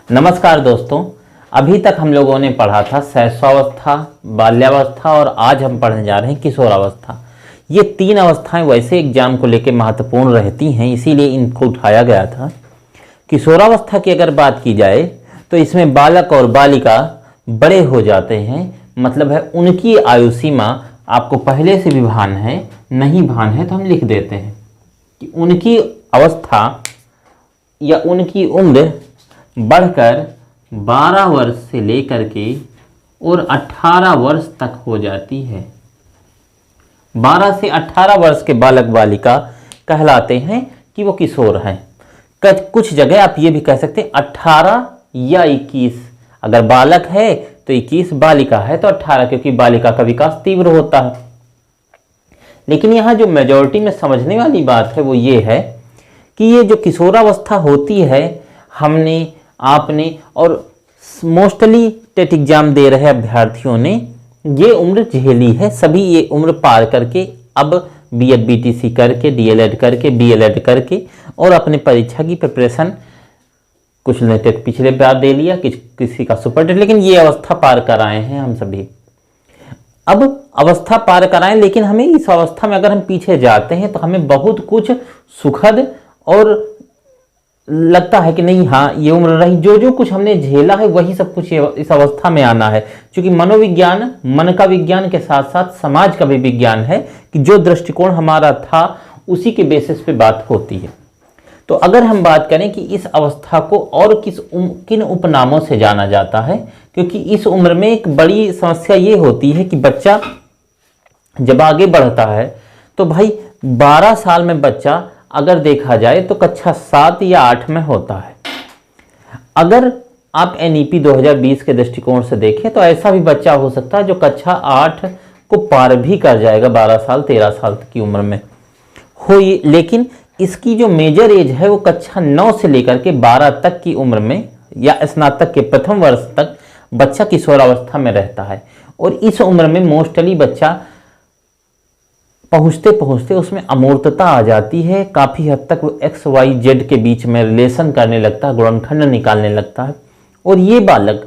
नमस्कार दोस्तों, अभी तक हम लोगों ने पढ़ा था शैशवावस्था, बाल्यावस्था और आज हम पढ़ने जा रहे हैं किशोरावस्था। ये तीन अवस्थाएं वैसे एग्जाम को लेकर महत्वपूर्ण रहती हैं, इसीलिए इनको उठाया गया था। किशोरावस्था की अगर बात की जाए तो इसमें बालक और बालिका बड़े हो जाते हैं, मतलब है उनकी आयु सीमा आपको पहले से भी भान है, नहीं भान है तो हम लिख देते हैं कि उनकी अवस्था या उनकी उम्र बढ़कर 12 वर्ष से लेकर के और 18 वर्ष तक हो जाती है। 12 से 18 वर्ष के बालक बालिका कहलाते हैं कि वो किशोर हैं। कुछ जगह आप ये भी कह सकते हैं 18 या 21। अगर बालक है तो 21, बालिका है तो 18, क्योंकि बालिका का विकास तीव्र होता है। लेकिन यहाँ जो मेजॉरिटी में समझने वाली बात है वो ये है कि ये जो किशोरावस्था होती है, हमने आपने और मोस्टली टेट एग्जाम दे रहे अभ्यर्थियों ने ये उम्र झेली है। सभी ये उम्र पार करके अब बीएड बीटीसी करके, डीएलएड करके, बीएलएड करके और अपने परीक्षा की प्रिपरेशन, कुछ ने टेट पिछले बार दे लिया, किसी का सुपर टेट, लेकिन ये अवस्था पार कर आए हैं हम सभी। अब अवस्था पार कराएं, लेकिन हमें इस अवस्था में अगर हम पीछे जाते हैं तो हमें बहुत कुछ सुखद और लगता है कि नहीं, हाँ ये उम्र रही, जो कुछ हमने झेला है वही सब कुछ इस अवस्था में आना है। क्योंकि मनोविज्ञान, मन का विज्ञान के साथ साथ समाज का भी विज्ञान है कि जो दृष्टिकोण हमारा था उसी के बेसिस पे बात होती है। तो अगर हम बात करें कि इस अवस्था को और किन उपनामों से जाना जाता है, क्योंकि इस उम्र में एक बड़ी समस्या ये होती है कि बच्चा जब आगे बढ़ता है तो भाई 12 साल में बच्चा अगर देखा जाए तो कक्षा 7 या 8 में होता है। अगर आप एनईपी 2020 के दृष्टिकोण से देखें तो ऐसा भी बच्चा हो सकता है जो कक्षा 8 को पार भी कर जाएगा 12 साल 13 साल की उम्र में हो। लेकिन इसकी जो मेजर एज है वो कक्षा 9 से लेकर के 12 तक की उम्र में या स्नातक के प्रथम वर्ष तक बच्चा किशोरावस्था में रहता है। और इस उम्र में मोस्टली बच्चा पहुंचते पहुंचते उसमें अमूर्तता आ जाती है। काफ़ी हद तक वो XYZ के बीच में रिलेशन करने लगता है, गुणनखंड निकालने लगता है। और ये बालक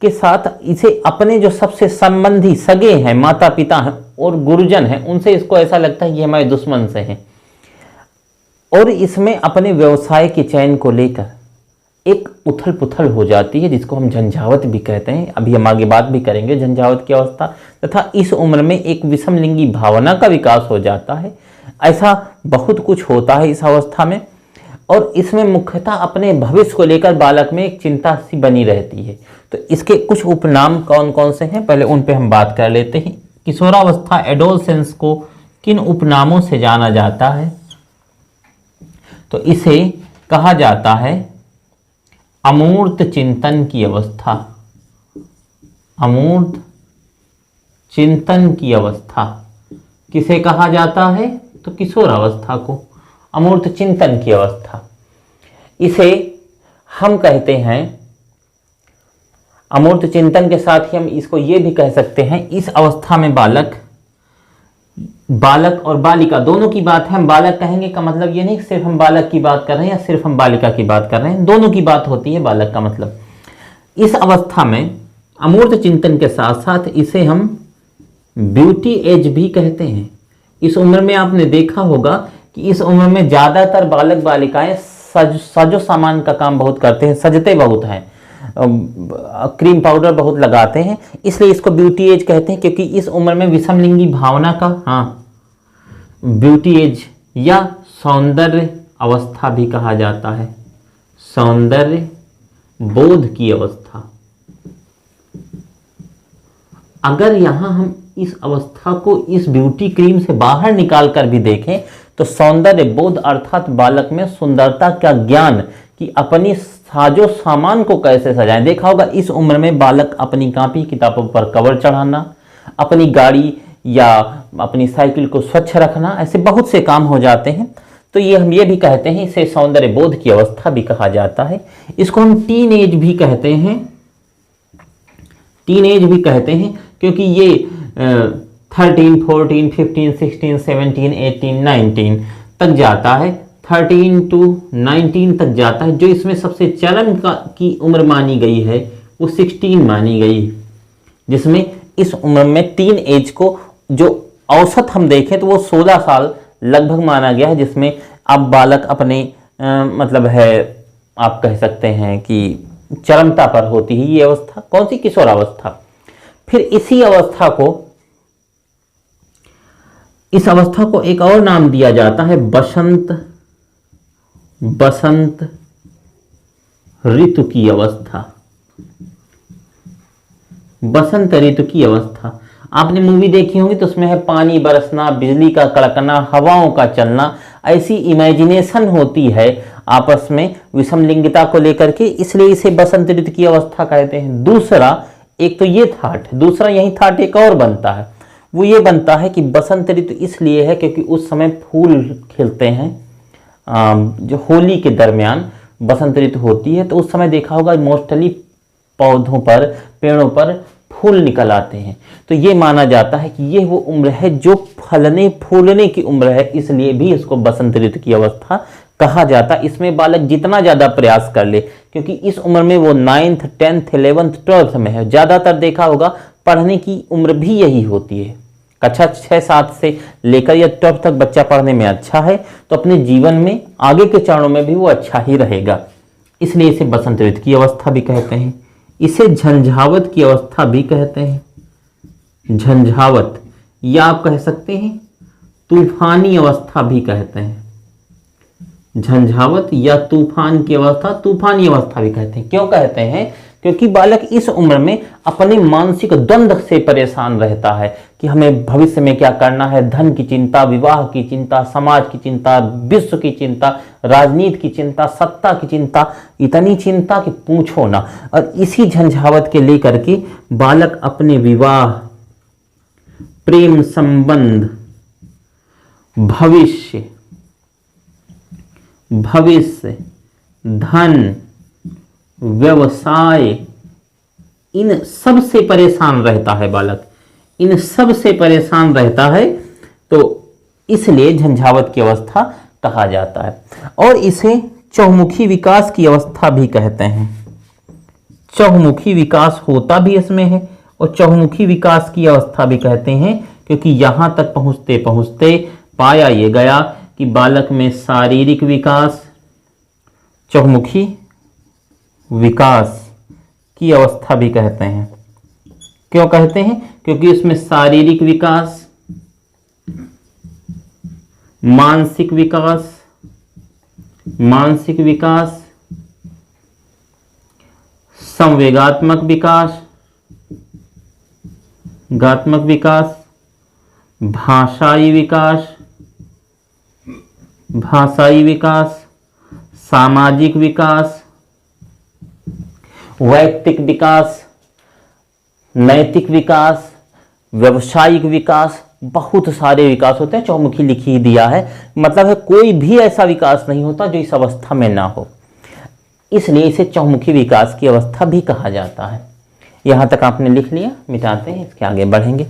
के साथ इसे अपने जो सबसे संबंधी सगे हैं, माता पिता हैं और गुरुजन हैं, उनसे इसको ऐसा लगता है कि हमारे दुश्मन से हैं। और इसमें अपने व्यवसाय के चयन को लेकर एक उथल पुथल हो जाती है, जिसको हम झंझावत भी कहते हैं। अभी हम आगे बात भी करेंगे झंझावत की अवस्था। तथा इस उम्र में एक विषमलिंगी भावना का विकास हो जाता है। ऐसा बहुत कुछ होता है इस अवस्था में। और इसमें मुख्यतः अपने भविष्य को लेकर बालक में एक चिंता सी बनी रहती है। तो इसके कुछ उपनाम कौन कौन से हैं, पहले उन पे हम बात कर लेते हैं। किशोरावस्था एडोलसेंस को किन उपनामों से जाना जाता है? तो इसे कहा जाता है अमूर्त चिंतन की अवस्था। अमूर्त चिंतन की अवस्था किसे कहा जाता है? तो किशोरावस्था को अमूर्त चिंतन की अवस्था। इसे हम कहते हैं, अमूर्त चिंतन के साथ ही हम इसको ये भी कह सकते हैं, इस अवस्था में बालक और बालिका दोनों की बात है। हम बालक कहेंगे का मतलब ये नहीं सिर्फ हम बालक की बात कर रहे हैं या सिर्फ हम बालिका की बात कर रहे हैं, दोनों की बात होती है बालक का मतलब। इस अवस्था में अमूर्त चिंतन के साथ साथ इसे हम ब्यूटी एज भी कहते हैं। इस उम्र में आपने देखा होगा कि इस उम्र में ज्यादातर बालक बालिकाएं सजो सामान का काम बहुत करते हैं, सजते बहुत हैं, क्रीम पाउडर बहुत लगाते हैं, इसलिए इसको ब्यूटी एज कहते हैं। क्योंकि इस उम्र में विषमलिंगी भावना का, ब्यूटी एज या सौंदर्य अवस्था भी कहा जाता है, सौंदर्य बोध की अवस्था। अगर यहां हम इस अवस्था को इस ब्यूटी क्रीम से बाहर निकाल कर भी देखें तो सौंदर्य बोध अर्थात बालक में सुंदरता का ज्ञान कि अपनी साजो सामान को कैसे सजाएं। देखा होगा इस उम्र में बालक अपनी कॉपी किताबों पर कवर चढ़ाना, अपनी गाड़ी या अपनी साइकिल को स्वच्छ रखना, ऐसे बहुत से काम हो जाते हैं। तो ये हम ये भी कहते हैं, इसे सौंदर्य बोध की अवस्था भी कहा जाता है। इसको हम टीन एज भी कहते हैं, टीन एज भी कहते हैं, क्योंकि ये 13, 14, 15, 16, 17, 18, 19 तक जाता है। 13 to 19 तक जाता है। जो इसमें सबसे चरम की उम्र मानी गई है वो 16 मानी गई है, जिसमें इस उम्र में टीन एज को जो औसत हम देखें तो वो 16 साल लगभग माना गया है, जिसमें अब बालक अपने मतलब है, आप कह सकते हैं कि चरमता पर होती है ये अवस्था। कौन सी? किशोरावस्था। फिर इस अवस्था को एक और नाम दिया जाता है बसंत ऋतु की अवस्था। बसंत ऋतु की अवस्था आपने मूवी देखी होगी तो उसमें है पानी बरसना, बिजली का कड़कना, हवाओं का चलना, ऐसी इमेजिनेशन होती है आपस में विषमलिंगता को लेकर के, इसलिए इसे बसंत ऋतु की अवस्था कहते हैं। दूसरा, एक तो ये थाट, दूसरा यही थाट एक और बनता है, वो ये बनता है कि बसंत ऋतु इसलिए है क्योंकि उस समय फूल खिलते हैं। जो होली के दरमियान बसंत ऋतु होती है तो उस समय देखा होगा मोस्टली पौधों पर, पेड़ों पर फूल निकल आते हैं। तो ये माना जाता है कि ये वो उम्र है जो फलने फूलने की उम्र है, इसलिए भी इसको बसंत ऋतु की अवस्था कहा जाता है। इसमें बालक जितना ज़्यादा प्रयास कर ले, क्योंकि इस उम्र में वो 9th 10th 11th 12th में है। ज़्यादातर देखा होगा पढ़ने की उम्र भी यही होती है। कक्षा 6-7 से लेकर या 12th तक बच्चा पढ़ने में अच्छा है तो अपने जीवन में आगे के चरणों में भी वो अच्छा ही रहेगा, इसलिए इसे बसंत ऋतु की अवस्था भी कहते हैं। इसे झंझावत की अवस्था भी कहते हैं। झंझावत, या आप कह सकते हैं तूफानी अवस्था भी कहते हैं। झंझावत या तूफान की अवस्था, तूफानी अवस्था भी कहते हैं। क्यों कहते हैं? क्योंकि बालक इस उम्र में अपने मानसिक द्वंद्व से परेशान रहता है कि हमें भविष्य में क्या करना है। धन की चिंता, विवाह की चिंता, समाज की चिंता, विश्व की चिंता, राजनीति की चिंता, सत्ता की चिंता, इतनी चिंता कि पूछो ना। और इसी झंझावत के लेकर के बालक अपने विवाह, प्रेम संबंध, भविष्य, धन, व्यवसाय, इन सब से परेशान रहता है बालक, इन सब से परेशान रहता है, तो इसलिए झंझावत की अवस्था कहा जाता है। और इसे चहुमुखी विकास की अवस्था भी कहते हैं। चहुमुखी विकास होता भी इसमें है और चहुमुखी विकास की अवस्था भी कहते हैं, क्योंकि यहां तक पहुंचते पहुंचते पाया ये गया कि बालक में शारीरिक विकास, चहुमुखी विकास की अवस्था भी कहते हैं। क्यों कहते हैं? क्योंकि इसमें शारीरिक विकास, मानसिक विकास, संवेगात्मक विकास, भाषाई विकास, सामाजिक विकास, वैयक्तिक विकास, नैतिक विकास, व्यावसायिक विकास, बहुत सारे विकास होते हैं। चौमुखी लिखी ही दिया है, मतलब है कोई भी ऐसा विकास नहीं होता जो इस अवस्था में ना हो, इसलिए इसे चौमुखी विकास की अवस्था भी कहा जाता है। यहां तक आपने लिख लिया, मिटाते हैं, इसके आगे बढ़ेंगे।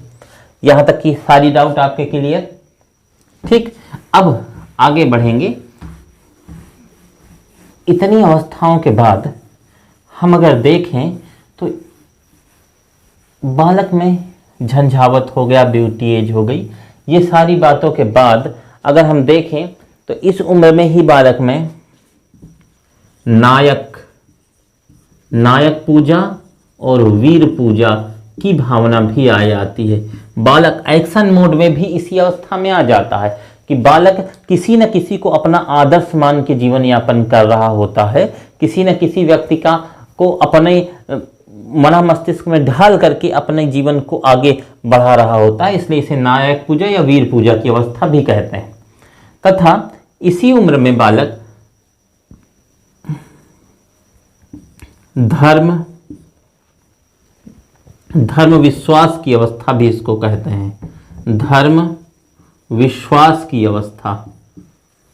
यहां तक की सारी डाउट आपके क्लियर? ठीक, अब आगे बढ़ेंगे। इतनी अवस्थाओं के बाद हम अगर देखें तो बालक में झंझावत हो गया, ब्यूटी एज हो गई, ये सारी बातों के बाद अगर हम देखें तो इस उम्र में ही बालक में नायक पूजा और वीर पूजा की भावना भी आ जाती है। बालक एक्शन मोड में भी इसी अवस्था में आ जाता है कि बालक किसी न किसी को अपना आदर्श मान के जीवन यापन कर रहा होता है, किसी न किसी व्यक्ति को अपने मना मस्तिष्क में ढाल करके अपने जीवन को आगे बढ़ा रहा होता है, इसलिए इसे नायक पूजा या वीर पूजा की अवस्था भी कहते हैं। तथा इसी उम्र में बालक धर्म विश्वास की अवस्था भी इसको कहते हैं। धर्म विश्वास की अवस्था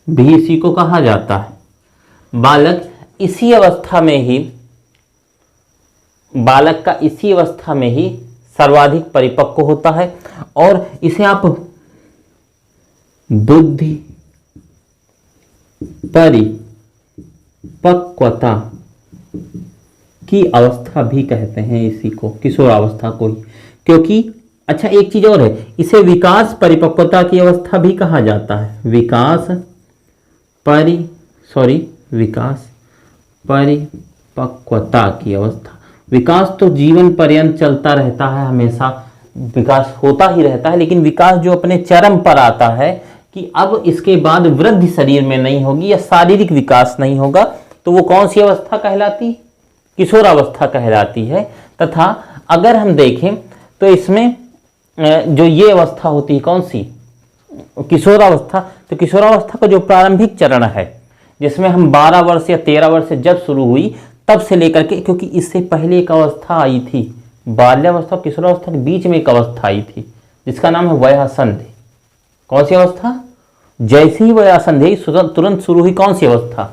भी इसी को कहा जाता है। बालक का इसी अवस्था में ही सर्वाधिक परिपक्व होता है और इसे आप बुद्धि, परिपक्वता की अवस्था भी कहते हैं इसी को, किशोरावस्था को ही। क्योंकि अच्छा एक चीज और है, इसे विकास परिपक्वता की अवस्था भी कहा जाता है। विकास परिपक्वता की अवस्था। विकास तो जीवन पर्यंत चलता रहता है, हमेशा विकास होता ही रहता है, लेकिन विकास जो अपने चरम पर आता है कि अब इसके बाद वृद्धि शरीर में नहीं होगी या शारीरिक विकास नहीं होगा, तो वो कौन सी अवस्था कहलाती? किशोरावस्था कहलाती है। तथा अगर हम देखें तो इसमें जो ये अवस्था होती है कौन सी? किशोरावस्था। तो किशोरावस्था का जो प्रारंभिक चरण है, जिसमें हम 12 वर्ष या 13 वर्ष से जब शुरू हुई तब से लेकर के, क्योंकि इससे पहले एक अवस्था आई थी, बाल्यावस्था और किशोरावस्था के बीच में एक अवस्था आई थी जिसका नाम है वयासंधि। कौन सी अवस्था? जैसे ही वयासंधि तुरंत शुरू हुई कौन सी अवस्था?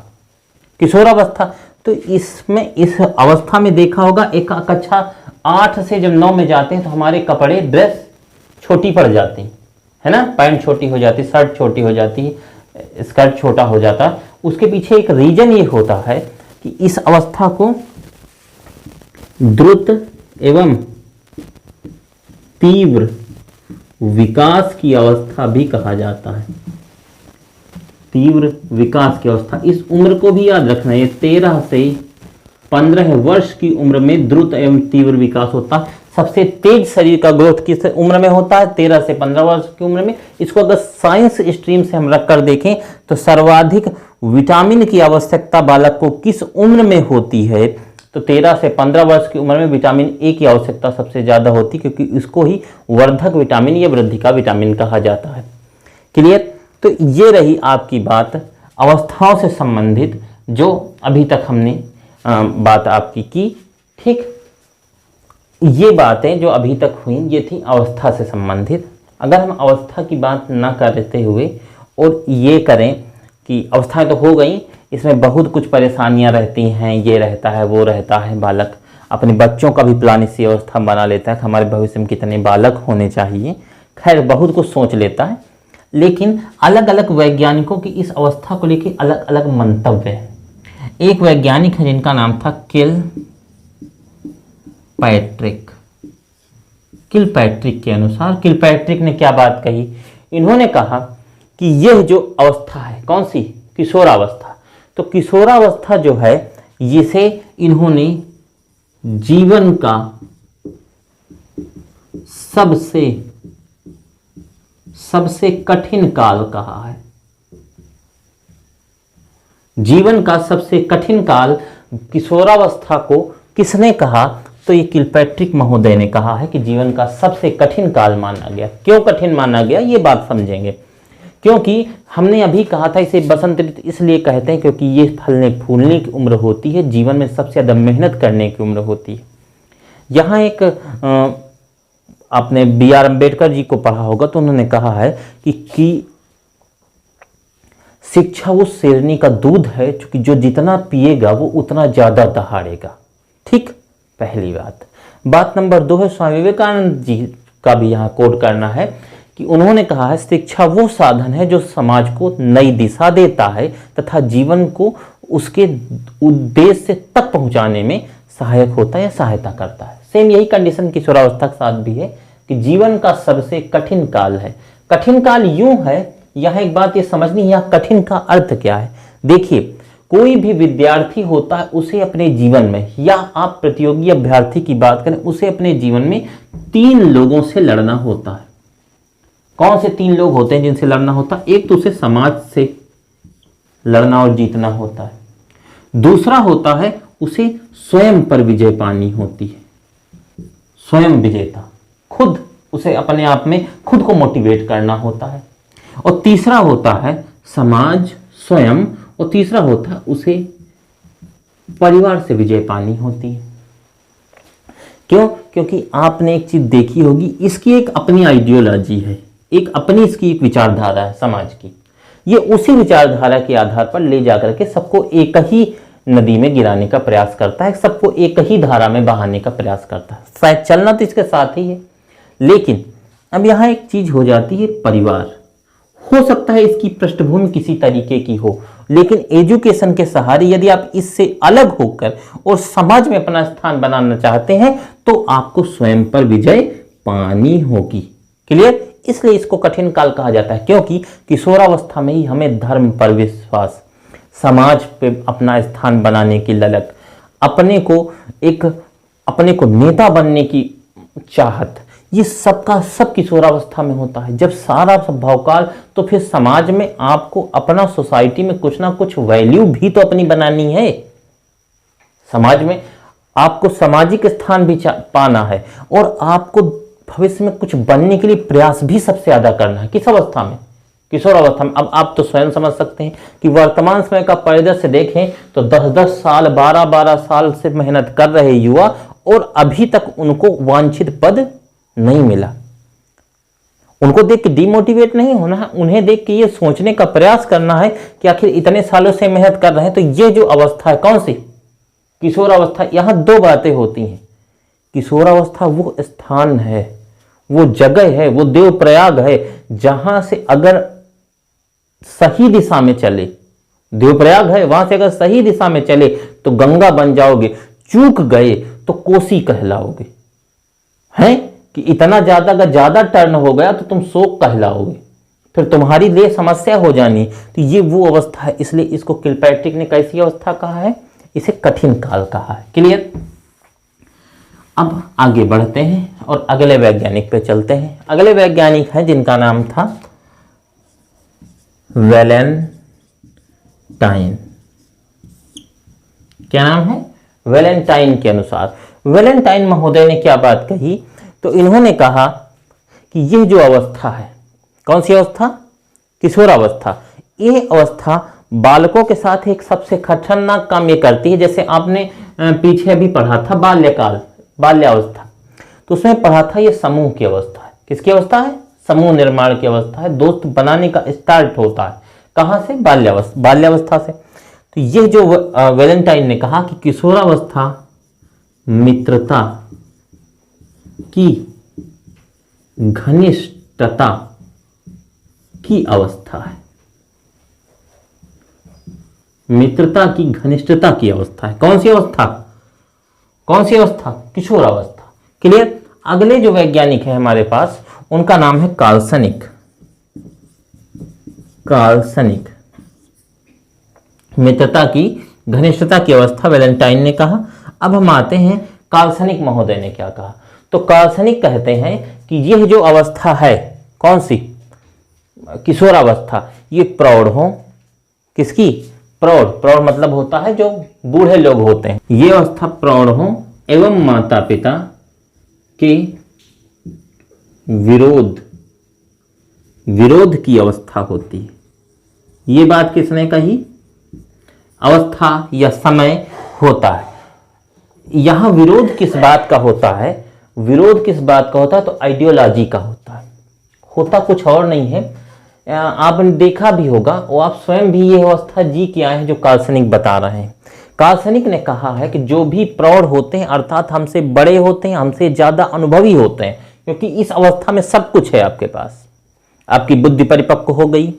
किशोरावस्था। तो इसमें इस अवस्था में देखा होगा, एक कक्षा 8 से जब 9 में जाते हैं तो हमारे कपड़े ड्रेस छोटी पड़ जाती है ना, पैंट छोटी हो जाती, शर्ट छोटी हो जाती है, स्कर्ट छोटा हो जाता है। उसके पीछे एक रीजन ये होता है कि इस अवस्था को द्रुत एवं तीव्र विकास की अवस्था भी कहा जाता है। तीव्र विकास की अवस्था, इस उम्र को भी याद रखना, ये 13 से 15 वर्ष की उम्र में द्रुत एवं तीव्र विकास होता है। सबसे तेज शरीर का ग्रोथ किस उम्र में होता है? 13 से 15 वर्ष की उम्र में। इसको अगर साइंस स्ट्रीम से हम रख कर देखें तो सर्वाधिक विटामिन की आवश्यकता बालक को किस उम्र में होती है? तो 13 से 15 वर्ष की उम्र में विटामिन ए की आवश्यकता सबसे ज्यादा होती है, क्योंकि इसको ही वर्धक विटामिन या वृद्धि का विटामिन कहा जाता है। क्लियर? तो ये रही आपकी बात अवस्थाओं से संबंधित, जो अभी तक हमने बात आपकी की। ठीक, ये बातें जो अभी तक हुई ये थी अवस्था से संबंधित। अगर हम अवस्था की बात ना करते हुए और ये करें कि अवस्थाएं तो हो गई, इसमें बहुत कुछ परेशानियां रहती हैं, ये रहता है वो रहता है, बालक अपने बच्चों का भी प्लान इसी अवस्था बना लेता है कि हमारे भविष्य में कितने बालक होने चाहिए, खैर बहुत कुछ सोच लेता है। लेकिन अलग अलग वैज्ञानिकों की इस अवस्था को लेकर अलग अलग मंतव्य है। एक वैज्ञानिक है जिनका नाम था किलपैट्रिक के अनुसार, किलपैट्रिक ने क्या बात कही? इन्होंने कहा कि यह जो अवस्था है कौन सी? किशोरावस्था। तो किशोरावस्था जो है, जिसे इन्होंने जीवन का सबसे कठिन काल कहा है। जीवन का सबसे कठिन काल किशोरावस्था को किसने कहा? तो ये किलपैट्रिक महोदय ने कहा है कि जीवन का सबसे कठिन काल माना गया। क्यों कठिन माना गया ये बात समझेंगे। क्योंकि हमने अभी कहा था इसे बसंत ऋतु इसलिए कहते हैं क्योंकि ये फलने फूलने की उम्र होती है, जीवन में सबसे ज्यादा मेहनत करने की उम्र होती है। यहाँ एक आपने B.R. अम्बेडकर जी को पढ़ा होगा तो उन्होंने कहा है कि शिक्षा वो शेरनी का दूध है कि जो जितना पिएगा वो उतना ज्यादा दहाड़ेगा। ठीक, पहली बात नंबर 2 है, स्वामी विवेकानंद जी का भी यहाँ कोट करना है कि उन्होंने कहा है शिक्षा वो साधन है जो समाज को नई दिशा देता है तथा जीवन को उसके उद्देश्य तक पहुंचाने में सहायक होता है या सहायता करता है। सेम यही कंडीशन किशोरावस्था के साथ भी है कि जीवन का सबसे कठिन काल है। कठिन काल यूं है, यहाँ एक बात ये समझनी है, यहाँ कठिन का अर्थ क्या है। देखिए, कोई भी विद्यार्थी होता है उसे अपने जीवन में, या आप प्रतियोगी अभ्यर्थी की बात करें, उसे अपने जीवन में 3 लोगों से लड़ना होता है। कौन से 3 लोग होते हैं जिनसे लड़ना होता है? एक तो उसे समाज से लड़ना और जीतना होता है, दूसरा होता है उसे स्वयं पर विजय पानी होती है, स्वयं विजेता, खुद उसे अपने आप में खुद को मोटिवेट करना होता है, और तीसरा होता है समाज, स्वयं, और तीसरा होता है उसे परिवार से विजय पानी होती है। क्यों? क्योंकि आपने एक चीज देखी होगी, इसकी एक अपनी आइडियोलॉजी है, एक अपनी इसकी एक विचारधारा है समाज की। ये उसी विचारधारा के आधार पर ले जाकर के सबको एक ही नदी में गिराने का प्रयास करता है, सबको एक ही धारा में बहाने का प्रयास करता है। शायद चलना तो इसके साथ ही है, लेकिन अब यहां एक चीज हो जाती है, परिवार। हो सकता है इसकी पृष्ठभूमि किसी तरीके की हो, लेकिन एजुकेशन के सहारे यदि आप इससे अलग होकर और समाज में अपना स्थान बनाना चाहते हैं तो आपको स्वयं पर विजय पानी होगी। क्लियर? इसलिए इसको कठिन काल कहा जाता है, क्योंकि किशोरावस्था में ही हमें धर्म पर विश्वास, समाज पे अपना स्थान बनाने की ललक, अपने को नेता बनने की चाहत, ये सबका सब किशोरावस्था में होता है। जब सारा भवकाल, तो फिर समाज में आपको अपना, सोसाइटी में कुछ ना कुछ वैल्यू भी तो अपनी बनानी है। समाज में आपको सामाजिक स्थान भी पाना है और आपको भविष्य में कुछ बनने के लिए प्रयास भी सबसे ज्यादा करना है। किस अवस्था में? किशोरावस्था में। अब आप तो स्वयं समझ सकते हैं कि वर्तमान समय का परिदृश्य देखें तो 10-10 साल, 12-12 साल से मेहनत कर रहे युवा और अभी तक उनको वांछित पद नहीं मिला। उनको देख के डिमोटिवेट नहीं होना है, उन्हें देख के ये सोचने का प्रयास करना है कि आखिर इतने सालों से मेहनत कर रहे हैं तो ये जो अवस्था है कौन सी? किशोरावस्था। यहां दो बातें होती हैं। किशोरावस्था वो स्थान है, वो जगह है, वो देवप्रयाग है जहां से अगर सही दिशा में चले, देवप्रयाग है, वहां से अगर सही दिशा में चले तो गंगा बन जाओगे, चूक गए तो कोसी कहलाओगे। हैं कि इतना ज्यादा, अगर ज्यादा टर्न हो गया तो तुम शोक कहलाओगे, फिर तुम्हारी लिए समस्या हो जानी। तो ये वो अवस्था है, इसलिए इसको किलपैट्रिक ने कैसी अवस्था कहा है? इसे कठिन काल कहा है। क्लियर? अब आगे बढ़ते हैं और अगले वैज्ञानिक पे चलते हैं। अगले वैज्ञानिक हैं जिनका नाम था वैलेंटाइन। क्या नाम है? वैलेंटाइन के अनुसार, वैलेंटाइन महोदय ने क्या बात कही? तो इन्होंने कहा कि यह जो अवस्था है, कौन सी अवस्था? किशोरावस्था। यह अवस्था बालकों के साथ एक सबसे खतरनाक काम ये करती है। जैसे आपने पीछे भी पढ़ा था बाल्यकाल, बाल्यावस्था, तो उसमें पढ़ा था ये समूह की अवस्था है। किसकी अवस्था है? समूह निर्माण की अवस्था है। दोस्त बनाने का स्टार्ट होता है कहां से? बाल्यावस्था से। तो ये जो वैलेंटाइन ने कहा कि किशोरावस्था मित्रता की घनिष्ठता की अवस्था है। मित्रता की घनिष्ठता की अवस्था है। कौन सी अवस्था? कौन सी अवस्था? किशोरावस्था। क्लियर? अगले जो वैज्ञानिक है हमारे पास, उनका नाम है कार्लसनिक। कार्लसनिक। मित्रता की घनिष्ठता की अवस्था वैलेंटाइन ने कहा। अब हम आते हैं कार्लसनिक महोदय ने क्या कहा। तो कार्लसनिक कहते हैं कि यह जो अवस्था है, कौन सी? किशोरावस्था, ये प्रौढ़ हो। किसकी? प्रौढ़। प्रौढ़ मतलब होता है जो बूढ़े लोग होते हैं। ये अवस्था प्रौढ़ हो एवं माता पिता के विरोध की अवस्था होती है। ये बात किसने कही? अवस्था या समय होता है। यहां विरोध किस बात का होता है? विरोध किस बात का होता है? तो आइडियोलॉजी का होता है। होता कुछ और नहीं है। आपने देखा भी होगा और आप स्वयं भी ये अवस्था जी के आए हैं जो कार्लसनिक बता रहे हैं। कार्लसनिक ने कहा है कि जो भी प्रौढ़ होते हैं, अर्थात हमसे बड़े होते हैं, हमसे ज्यादा अनुभवी होते हैं, क्योंकि इस अवस्था में सब कुछ है आपके पास। आपकी बुद्धि परिपक्व हो गई,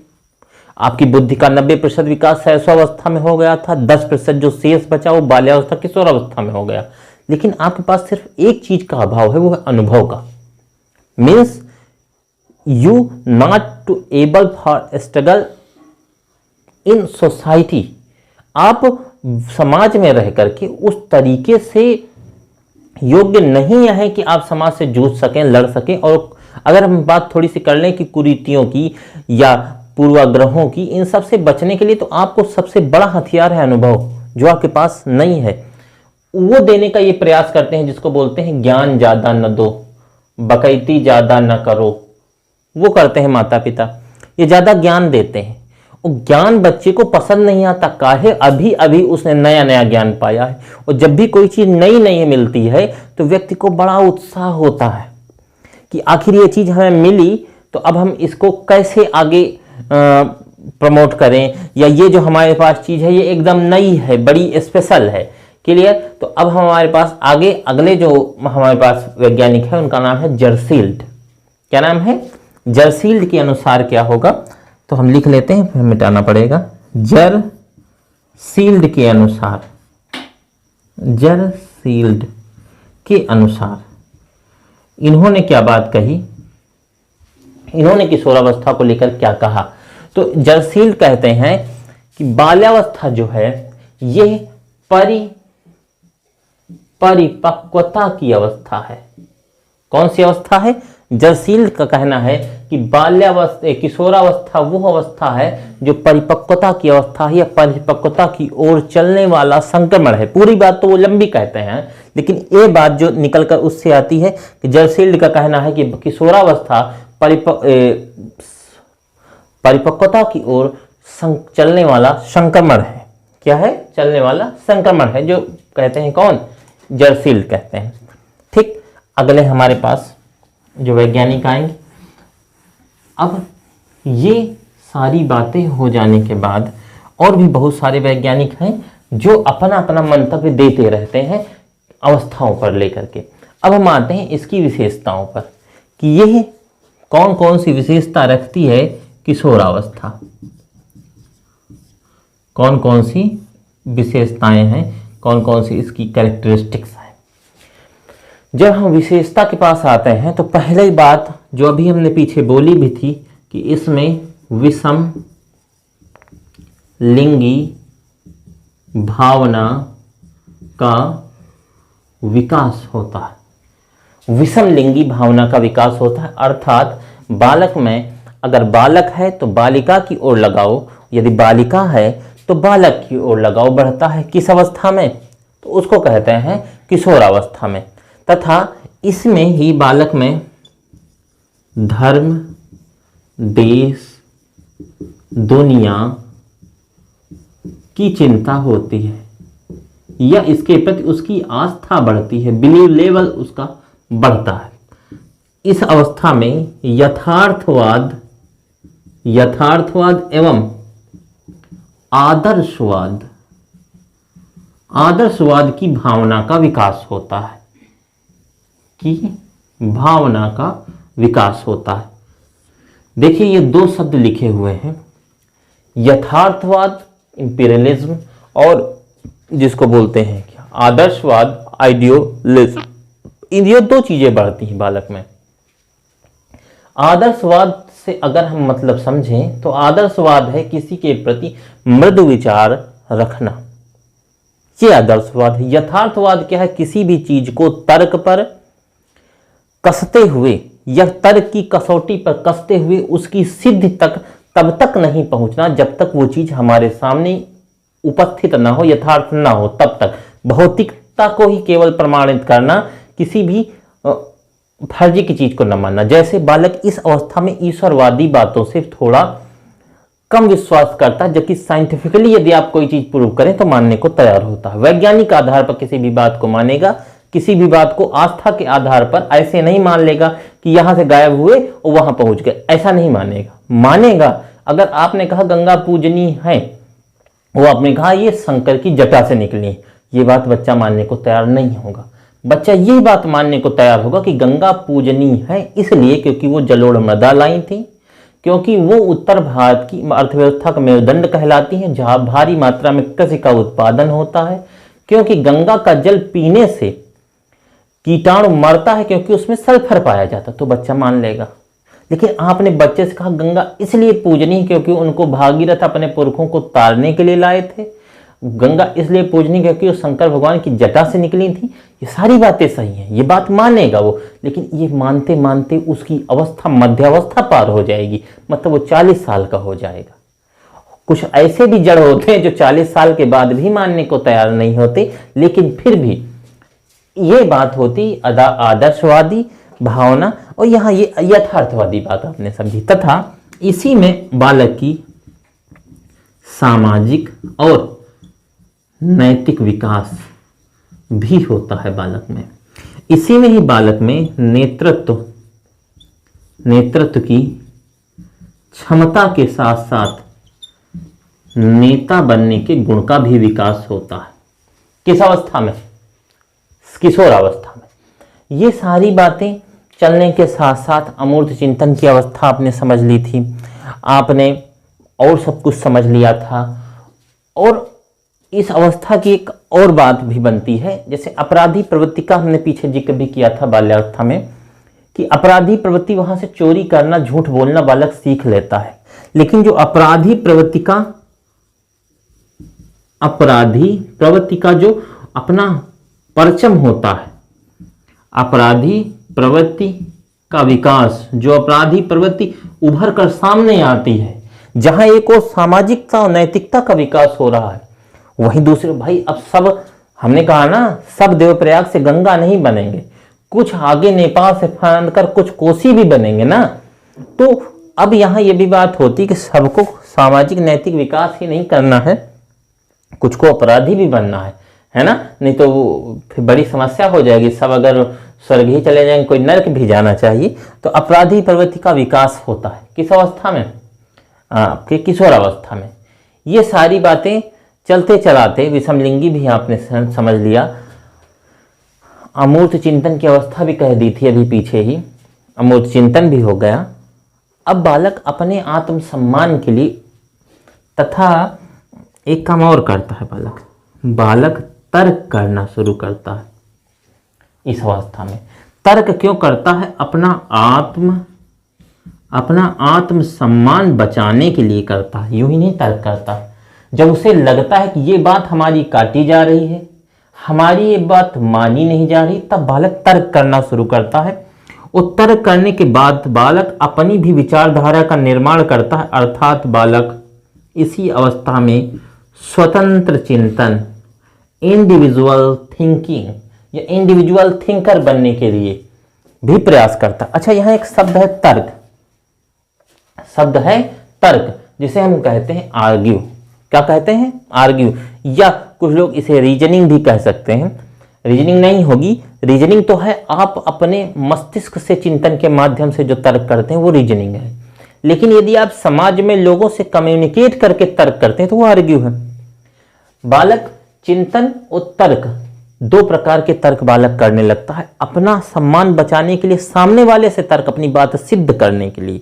आपकी बुद्धि का 90% विकास शैशवावस्था में हो गया था, 10% जो शेष बचा वो बाल्यावस्था किशोरावस्था में हो गया। लेकिन आपके पास सिर्फ एक चीज का अभाव है, वो है अनुभव का। Means you not to able for struggle in society। आप समाज में रह करके उस तरीके से योग्य नहीं है कि आप समाज से जूझ सकें, लड़ सकें। और अगर हम बात थोड़ी सी कर लें कि कुरीतियों की या पूर्वाग्रहों की, इन सब से बचने के लिए तो आपको सबसे बड़ा हथियार है अनुभव, जो आपके पास नहीं है। वो देने का ये प्रयास करते हैं जिसको बोलते हैं ज्ञान ज्यादा न दो, बकैती ज्यादा न करो। वो करते हैं माता पिता, ये ज्यादा ज्ञान देते हैं। और ज्ञान बच्चे को पसंद नहीं आता, काहे अभी अभी उसने नया नया ज्ञान पाया है। और जब भी कोई चीज नई नई मिलती है तो व्यक्ति को बड़ा उत्साह होता है कि आखिर ये चीज हमें मिली तो अब हम इसको कैसे आगे प्रमोट करें, या ये जो हमारे पास चीज है ये एकदम नई है, बड़ी स्पेशल है। क्लियर? तो अब हमारे पास आगे अगले जो हमारे पास वैज्ञानिक है उनका नाम है जर्सील्ड। क्या नाम है? जर्सील्ड के अनुसार क्या होगा, तो हम लिख लेते हैं, फिर मिटाना पड़ेगा। जर्सील्ड शील्ड के अनुसार, जरसील्ड के अनुसार इन्होंने क्या बात कही, इन्होंने किशोरावस्था को लेकर क्या कहा? तो जरसील्ड कहते हैं कि बाल्यावस्था जो है यह परिपक्वता की अवस्था है। कौन सी अवस्था है? जरसील्ड का कहना है कि बाल्यावस्था, किशोरावस्था वो अवस्था है जो परिपक्वता की अवस्था है या परिपक्वता की ओर चलने वाला संक्रमण है। पूरी बात तो वो लंबी कहते हैं, लेकिन ये बात जो निकलकर उससे आती है कि जरसील्ड का कहना है कि किशोरावस्था परिपक्वता की ओर चलने वाला संक्रमण है। क्या है? चलने वाला संक्रमण है, जो कहते हैं कौन? जरसील्ड कहते हैं। ठीक, अगले हमारे पास जो वैज्ञानिक आएंगे। अब ये सारी बातें हो जाने के बाद और भी बहुत सारे वैज्ञानिक हैं जो अपना अपना मंतव्य देते रहते हैं अवस्थाओं पर लेकर के। अब हम आते हैं इसकी विशेषताओं पर कि यह कौन कौन सी विशेषता रखती है किशोरावस्था, कौन कौन सी विशेषताएं हैं, कौन कौन सी इसकी कैरेक्टरिस्टिक्स हैं। जब हम विशेषता के पास आते हैं तो पहले बात जो अभी हमने पीछे बोली भी थी कि इसमें विषम लिंगी भावना का विकास होता है। विषम लिंगी भावना का विकास होता है, अर्थात बालक में अगर बालक है तो बालिका की ओर लगाव, यदि बालिका है तो बालक की ओर लगाव बढ़ता है। किस अवस्था में? तो उसको कहते हैं किशोरावस्था में। तथा इसमें ही बालक में धर्म, देश, दुनिया की चिंता होती है या इसके प्रति उसकी आस्था बढ़ती है, बिलीव लेवल उसका बढ़ता है। इस अवस्था में यथार्थवाद एवं आदर्शवाद की भावना का विकास होता है, देखिए ये दो शब्द लिखे हुए हैं, यथार्थवाद इंपीरियलिज्म और जिसको बोलते हैं क्या आदर्शवाद आइडियोलिज्म। ये दो चीजें बढ़ती हैं बालक में। आदर्शवाद से अगर हम मतलब समझें तो आदर्शवाद है किसी के प्रति मृदु विचार रखना, ये आदर्शवाद है। यथार्थवाद क्या है? किसी भी चीज को तर्क पर कसते हुए या तर्क की कसौटी पर कसते हुए उसकी सिद्धि तक तब तक नहीं पहुंचना जब तक वो चीज हमारे सामने उपस्थित ना हो, यथार्थ ना हो, तब तक भौतिकता को ही केवल प्रमाणित करना, किसी भी फर्जी की चीज को न मानना। जैसे बालक इस अवस्था में ईश्वरवादी बातों से थोड़ा कम विश्वास करता है, जबकि साइंटिफिकली यदि आप कोई चीज प्रूव करें तो मानने को तैयार होता है। वैज्ञानिक आधार पर किसी भी बात को मानेगा, किसी भी बात को आस्था के आधार पर ऐसे नहीं मान लेगा कि यहां से गायब हुए और वहां पहुंच गए, ऐसा नहीं मानेगा। अगर आपने कहा गंगा पूजनीय है, वो आपने कहा ये शंकर की जटा से निकली, ये बात बच्चा मानने को तैयार नहीं होगा। बच्चा यही बात मानने को तैयार होगा कि गंगा पूजनीय है इसलिए क्योंकि वो जलोढ़ मृदा लाई थी, क्योंकि वो उत्तर भारत की अर्थव्यवस्था का मेरुदंड कहलाती है जहां भारी मात्रा में कृषि का उत्पादन होता है, क्योंकि गंगा का जल पीने से कीटाणु मरता है क्योंकि उसमें सल्फर पाया जाता, तो बच्चा मान लेगा। लेकिन आपने बच्चे से कहा गंगा इसलिए पूजनीय क्योंकि उनको भागीरथ अपने पुरखों को तारने के लिए लाए थे, गंगा इसलिए पूजनीय क्योंकि वो शंकर भगवान की जटा से निकली थी, ये सारी बातें सही हैं, ये बात मानेगा वो। लेकिन ये मानते मानते उसकी अवस्था मध्यावस्था पार हो जाएगी, मतलब वो 40 साल का हो जाएगा। कुछ ऐसे भी जड़ होते हैं जो 40 साल के बाद भी मानने को तैयार नहीं होते, लेकिन फिर भी ये बात होती आदर्शवादी भावना और यहाँ ये यथार्थवादी बात आपने समझी। तथा इसी में बालक की सामाजिक और नैतिक विकास भी होता है बालक में। इसी में ही बालक में नेतृत्व की क्षमता के साथ साथ नेता बनने के गुण का भी विकास होता है। किस अवस्था में? किशोरावस्था में। ये सारी बातें चलने के साथ साथ अमूर्त चिंतन की अवस्था आपने समझ ली थी, आपने और सब कुछ समझ लिया था, और इस अवस्था की एक और बात भी बनती है, जैसे अपराधी प्रवृत्ति का हमने पीछे जिक्र भी किया था बाल्यावस्था में, कि अपराधी प्रवृत्ति वहां से चोरी करना, झूठ बोलना बालक सीख लेता है। लेकिन जो अपराधी प्रवृत्ति का जो अपना परचम होता है, अपराधी प्रवृत्ति का विकास, जो अपराधी प्रवृत्ति उभर कर सामने आती है, जहां एक और सामाजिकता और नैतिकता का विकास हो रहा है, वहीं दूसरे भाई अब सब, हमने कहा ना, सब देवप्रयाग से गंगा नहीं बनेंगे, कुछ आगे नेपाल से फांद कर कुछ कोसी भी बनेंगे ना। तो अब यहाँ ये भी बात होती कि सबको सामाजिक नैतिक विकास ही नहीं करना है, कुछ को अपराधी भी बनना है ना, नहीं तो फिर बड़ी समस्या हो जाएगी। सब अगर स्वर्ग ही चले जाएंगे, कोई नरक भी जाना चाहिए। तो अपराधी प्रवृत्ति का विकास होता है किस अवस्था में? आपके किशोर अवस्था में। ये सारी बातें चलते चलाते विषमलिंगी भी आपने समझ लिया, अमूर्त चिंतन की अवस्था भी कह दी थी अभी पीछे ही, अमूर्त चिंतन भी हो गया। अब बालक अपने आत्मसम्मान के लिए तथा एक काम और करता है, बालक तर्क करना शुरू करता है। इस अवस्था में तर्क क्यों करता है? अपना आत्मसम्मान बचाने के लिए करता है, यूं ही नहीं तर्क करता। जब उसे लगता है कि ये बात हमारी काटी जा रही है, हमारी ये बात मानी नहीं जा रही, तब बालक तर्क करना शुरू करता है। और तर्क करने के बाद बालक अपनी भी विचारधारा का निर्माण करता है, अर्थात बालक इसी अवस्था में स्वतंत्र चिंतन, इंडिविजुअल थिंकिंग या इंडिविजुअल थिंकर बनने के लिए भी प्रयास करता है। अच्छा, यहाँ एक शब्द है तर्क, शब्द है तर्क, जिसे हम कहते हैं आर्ग्यू। क्या कहते हैं? आर्ग्यू, या कुछ लोग इसे रीजनिंग भी कह सकते हैं। रीजनिंग नहीं होगी, रीजनिंग तो है आप अपने मस्तिष्क से चिंतन के माध्यम से जो तर्क करते हैं वो रीजनिंग है। लेकिन यदि आप समाज में लोगों से कम्युनिकेट करके तर्क करते हैं तो वो आर्ग्यू है। बालक चिंतन और तर्क, दो प्रकार के तर्क बालक करने लगता है, अपना सम्मान बचाने के लिए, सामने वाले से तर्क अपनी बात सिद्ध करने के लिए,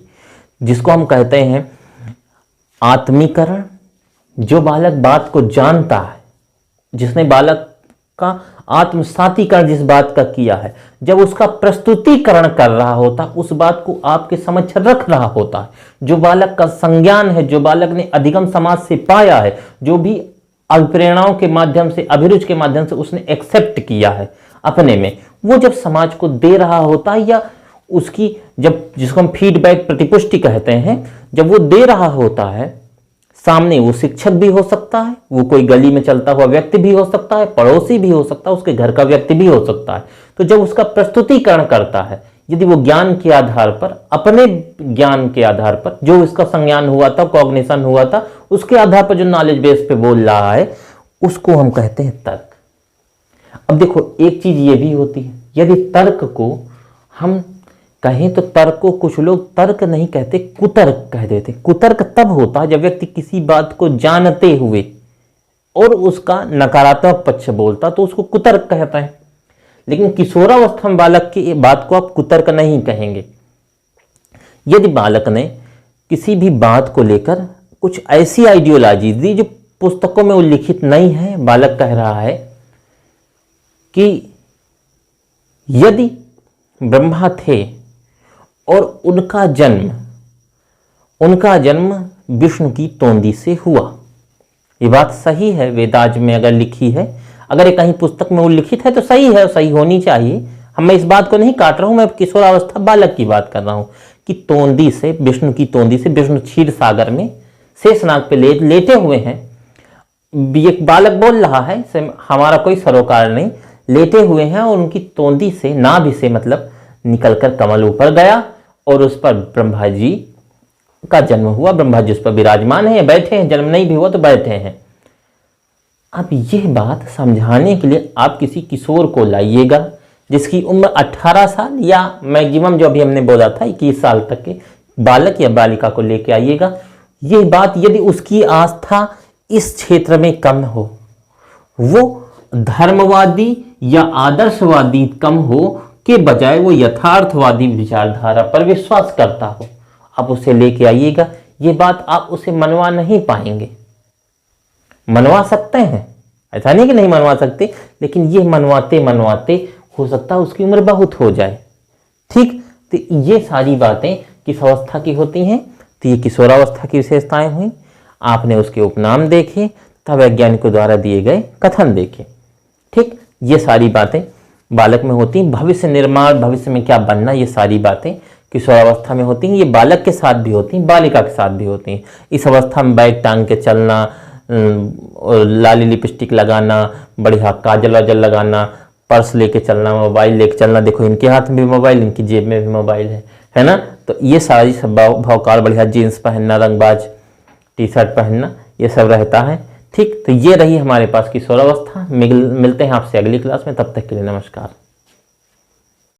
जिसको हम कहते हैं आत्मीकरण। जो बालक बात को जानता है, जिसने बालक का आत्मसातीकरण जिस बात का किया है, जब उसका प्रस्तुतिकरण कर रहा होता, उस बात को आपके समक्ष रख रहा होता है, जो बालक का संज्ञान है, जो बालक ने अधिगम समाज से पाया है, जो भी अभिप्रेरणाओं के माध्यम से, अभिरुचि के माध्यम से उसने एक्सेप्ट किया है अपने में, वो जब समाज को दे रहा होता है, या उसकी जब, जिसको हम फीडबैक प्रतिपुष्टि कहते हैं, जब वो दे रहा होता है सामने, वो शिक्षक भी हो सकता है, वो कोई गली में चलता हुआ व्यक्ति भी हो सकता है, पड़ोसी भी हो सकता है, उसके घर का व्यक्ति भी हो सकता है। तो जब उसका प्रस्तुतिकरण करता है, यदि वो ज्ञान के आधार पर, अपने ज्ञान के आधार पर, जो उसका संज्ञान हुआ था, कॉग्निशन हुआ था, उसके आधार पर जो नॉलेज बेस पे बोल रहा है, उसको हम कहते हैं तर्क। अब देखो, एक चीज ये भी होती है, यदि तर्क को हम कहें तो तर्क को कुछ लोग तर्क नहीं कहते, कुतर्क कह देते। कुतर्क तब होता है जब व्यक्ति किसी बात को जानते हुए और उसका नकारात्मक पक्ष बोलता, तो उसको कुतर्क कहता है। लेकिन किशोरावस्था में बालक की बात को आप कुतर्क नहीं कहेंगे। यदि बालक ने किसी भी बात को लेकर कुछ ऐसी आइडियोलॉजी दी जो पुस्तकों में उल्लिखित नहीं है, बालक कह रहा है कि यदि ब्रह्मा थे और उनका जन्म विष्णु की तोंदी से हुआ, ये बात सही है, वेदाज में अगर लिखी है, अगर ये कहीं पुस्तक में उल्लिखित है तो सही है, सही होनी चाहिए। मैं इस बात को नहीं काट रहा हूं, मैं किशोरावस्था बालक की बात कर रहा हूं कि तोंदी से, विष्णु की तोंदी से, विष्णु क्षीर सागर में शेषनाग पे लेटे हुए हैं। एक बालक बोल रहा है, हमारा कोई सरोकार नहीं, लेटे हुए हैं और उनकी तोंदी से, नाभि से मतलब निकलकर कमल ऊपर गया और उस पर ब्रह्मा जी का जन्म हुआ। ब्रह्मा जी उस पर विराजमान है, बैठे हैं, जन्म नहीं भी हुआ तो बैठे हैं। अब यह बात समझाने के लिए आप किसी किशोर को लाइएगा जिसकी उम्र 18 साल या मैक्सिमम जो अभी हमने बोला था 21 साल तक के बालक या बालिका को लेके आइएगा। यह बात यदि उसकी आस्था इस क्षेत्र में कम हो, वो धर्मवादी या आदर्शवादी कम हो के बजाय वो यथार्थवादी विचारधारा पर विश्वास करता हो, आप उसे लेके आइएगा। ये बात आप उसे मनवा नहीं पाएंगे। मनवा सकते हैं ऐसा नहीं कि नहीं मनवा सकते, लेकिन ये मनवाते मनवाते हो सकता है उसकी उम्र बहुत हो जाए। ठीक, तो ये सारी बातें किस अवस्था की होती हैं? तो ये किशोरावस्था की विशेषताएं हुई। आपने उसके उपनाम देखे तथा वैज्ञानिकों द्वारा दिए गए कथन देखे। ठीक, ये सारी बातें बालक में होती हैं। भविष्य निर्माण, भविष्य में क्या बनना, ये सारी बातें किशोरावस्था में होती हैं। ये बालक के साथ भी होती हैं, बालिका के साथ भी होती हैं। इस अवस्था में बैग टांग के चलना, लाली लिपस्टिक लगाना, बढ़िया काजल वाजल लगाना, पर्स लेके चलना, मोबाइल लेके चलना, देखो इनके हाथ में भी मोबाइल, इनकी जेब में भी मोबाइल है ना। तो ये सारी सब भौकाल, बढ़िया जीन्स पहनना, रंगबाज टी शर्ट पहनना, ये सब रहता है। ठीक, तो ये रही हमारे पास किशोरावस्था। मिलते हैं आपसे अगली क्लास में, तब तक के लिए नमस्कार।